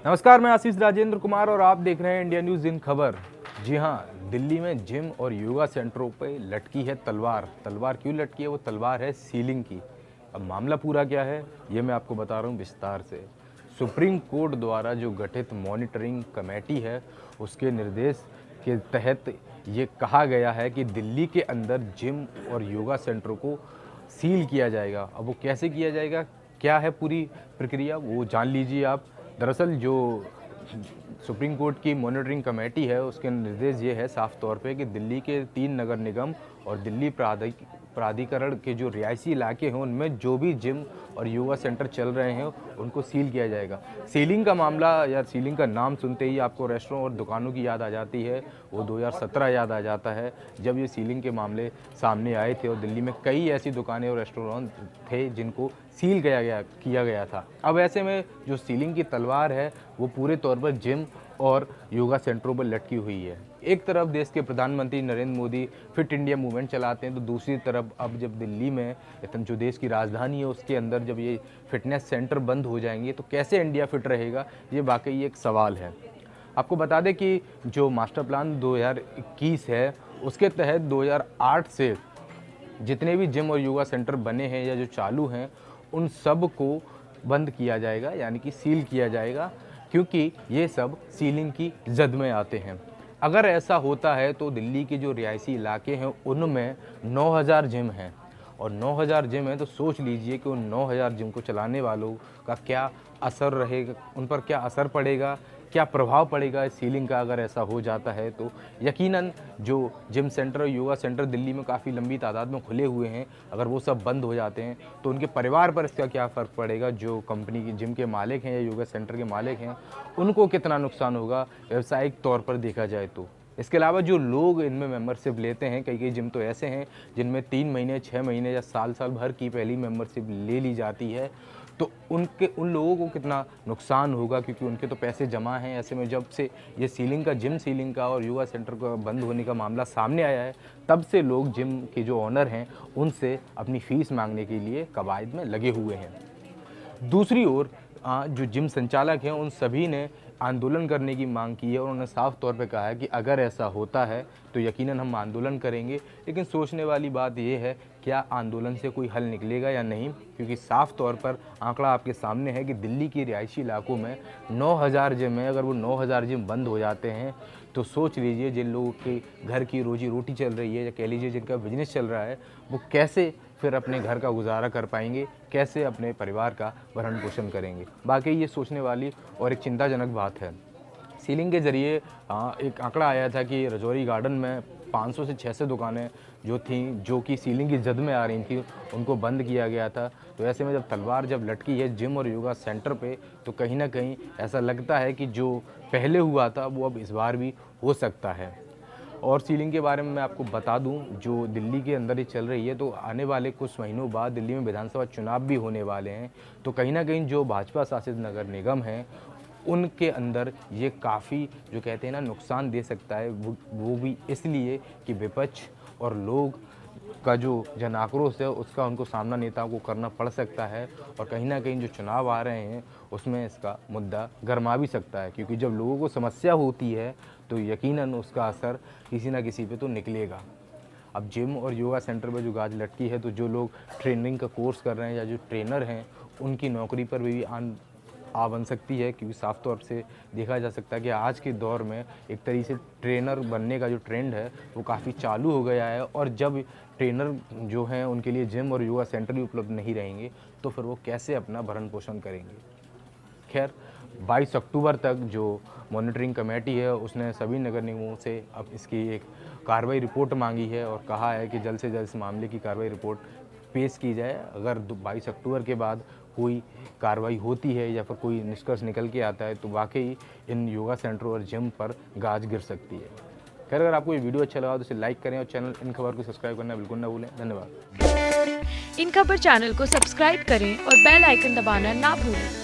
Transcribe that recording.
नमस्कार, मैं आशीष राजेंद्र कुमार और आप देख रहे हैं इंडिया न्यूज़ इन खबर। जी हाँ, दिल्ली में जिम और योगा सेंटरों पे लटकी है तलवार। तलवार क्यों लटकी है? वो तलवार है सीलिंग की। अब मामला पूरा क्या है, ये मैं आपको बता रहा हूँ विस्तार से। सुप्रीम कोर्ट द्वारा जो गठित मॉनिटरिंग कमेटी है, उसके निर्देश के तहत ये कहा गया है कि दिल्ली के अंदर जिम और योगा सेंटरों को सील किया जाएगा। अब वो कैसे किया जाएगा, क्या है पूरी प्रक्रिया, वो जान लीजिए आप। दरअसल जो सुप्रीम कोर्ट की मॉनिटरिंग कमेटी है, उसके निर्देश ये है साफ तौर पे कि दिल्ली के 3 नगर निगम और दिल्ली प्राधिकरण के जो रिहायशी इलाके हैं, उनमें जो भी जिम और योगा सेंटर चल रहे हैं उनको सील किया जाएगा। सीलिंग का मामला या सीलिंग का नाम सुनते ही आपको रेस्टोरेंट और दुकानों की याद आ जाती है। वो 2017 याद आ जाता है, जब ये सीलिंग के मामले सामने आए थे और दिल्ली में कई ऐसी दुकानें और रेस्टोरेंट थे जिनको सील किया गया था। अब ऐसे में जो सीलिंग की तलवार है वो पूरे तौर पर जिम और योगा सेंटरों पर लटकी हुई है। एक तरफ देश के प्रधानमंत्री Narendra Modi fit India movement चलाते हैं, तो दूसरी तरफ अब जब दिल्ली में जो देश की राजधानी है उसके अंदर जब ये फिटनेस सेंटर बंद हो जाएंगे तो कैसे इंडिया फिट रहेगा, ये वाकई एक सवाल है। आपको बता दें कि जो मास्टर प्लान 2021 है, उसके तहत 2008 से जितने भी जिम और योगा सेंटर बने हैं या जो चालू हैं, उन सब को बंद किया जाएगा, यानी कि सील किया जाएगा, क्योंकि ये सब सीलिंग की जद में आते हैं। अगर ऐसा होता है तो दिल्ली के जो रिहायशी इलाके हैं उनमें 9000 जिम हैं, और 9000 जिम हैं तो सोच लीजिए कि उन 9000 जिम को चलाने वालों का क्या असर रहेगा, उन पर क्या असर पड़ेगा, क्या प्रभाव पड़ेगा इस सीलिंग का। अगर ऐसा हो जाता है तो यकीनन जो जिम सेंटर और योगा सेंटर दिल्ली में काफ़ी लंबी तादाद में खुले हुए हैं, अगर वो सब बंद हो जाते हैं तो उनके परिवार पर इसका क्या फ़र्क पड़ेगा। जो कंपनी की जिम के मालिक हैं या योगा सेंटर के मालिक हैं, उनको कितना नुकसान होगा व्यावसायिक तौर पर देखा जाए तो। इसके अलावा जो लोग इनमें मेंबरशिप लेते हैं, कई जिम तो ऐसे हैं जिनमें 3 महीने, 6 महीने या साल भर की पहली मेंबरशिप ले ली जाती है, तो उन लोगों को कितना नुकसान होगा, क्योंकि उनके तो पैसे जमा हैं। ऐसे में जब से ये जिम सीलिंग का और योगा सेंटर का बंद होने का मामला सामने आया है, तब से लोग जिम के जो ओनर हैं उनसे अपनी फ़ीस मांगने के लिए कवायद में लगे हुए हैं। दूसरी ओर जो जिम संचालक हैं उन सभी ने आंदोलन करने की मांग की है और उन्होंने साफ तौर पे कहा है कि अगर ऐसा होता है तो यकीनन हम आंदोलन करेंगे। लेकिन सोचने वाली बात यह है, क्या आंदोलन से कोई हल निकलेगा या नहीं, क्योंकि साफ तौर पर आंकड़ा आपके सामने है कि दिल्ली के रिहायशी इलाकों में 9000 जिम है। अगर वो 9000 जिम बंद हो जाते हैं तो सोच लीजिए जिन लोगों के घर की रोजी रोटी चल रही है, या कह लीजिए जिनका बिजनेस चल रहा है, वो कैसे फिर अपने घर का गुजारा कर पाएंगे, कैसे अपने परिवार का भरण पोषण करेंगे। बाकी ये सोचने वाली और एक चिंताजनक बात है। सीलिंग के ज़रिए एक आंकड़ा आया था कि रजौरी गार्डन में 500 से 600 दुकानें जो थीं, जो कि सीलिंग की जद में आ रही थी, उनको बंद किया गया था। तो ऐसे में जब तलवार लटकी है जिम और योगा सेंटर पे, तो कहीं ना कहीं ऐसा लगता है कि जो पहले हुआ था वो अब इस बार भी हो सकता है। और सीलिंग के बारे में मैं आपको बता दूं, जो दिल्ली के अंदर ही चल रही है, तो आने वाले कुछ महीनों बाद दिल्ली में विधानसभा चुनाव भी होने वाले हैं। तो कहीं ना कहीं जो भाजपा शासित नगर निगम हैं, उनके अंदर ये काफ़ी जो कहते हैं ना नुकसान दे सकता है। वो भी इसलिए कि विपक्ष और लोग का जो जन आक्रोश है उसका उनको सामना नेताओं को करना पड़ सकता है, और कहीं ना कहीं जो चुनाव आ रहे हैं उसमें इसका मुद्दा गरमा भी सकता है, क्योंकि जब लोगों को समस्या होती है तो यकीनन उसका असर किसी ना किसी पे तो निकलेगा। अब जिम और योगा सेंटर पर जो गाज लटकी है, तो जो लोग ट्रेनिंग का कोर्स कर रहे हैं या जो ट्रेनर हैं, उनकी नौकरी पर भी आ बन सकती है, क्योंकि साफ तौर से देखा जा सकता है कि आज के दौर में एक तरीके से ट्रेनर बनने का जो ट्रेंड है वो काफ़ी चालू हो गया है। और जब ट्रेनर जो हैं उनके लिए जिम और योगा सेंटर भी उपलब्ध नहीं रहेंगे तो फिर वो कैसे अपना भरण पोषण करेंगे। खैर, 22 अक्टूबर तक जो मॉनिटरिंग कमेटी है उसने सभी नगर निगमों से अब इसकी एक कार्रवाई रिपोर्ट मांगी है और कहा है कि जल्द से जल्द इस मामले की कार्रवाई रिपोर्ट पेश की जाए। अगर 22 अक्टूबर के बाद कोई कार्रवाई होती है या फिर कोई निष्कर्ष निकल के आता है तो वाकई इन योगा सेंटर और जिम पर गाज गिर सकती है। खैर, अगर आपको ये वीडियो अच्छा लगा तो इसे लाइक करें और चैनल इन खबर को सब्सक्राइब करना बिल्कुल ना भूलें। धन्यवाद। इन खबर चैनल को सब्सक्राइब करें और बेल आइकन दबाना ना भूलें।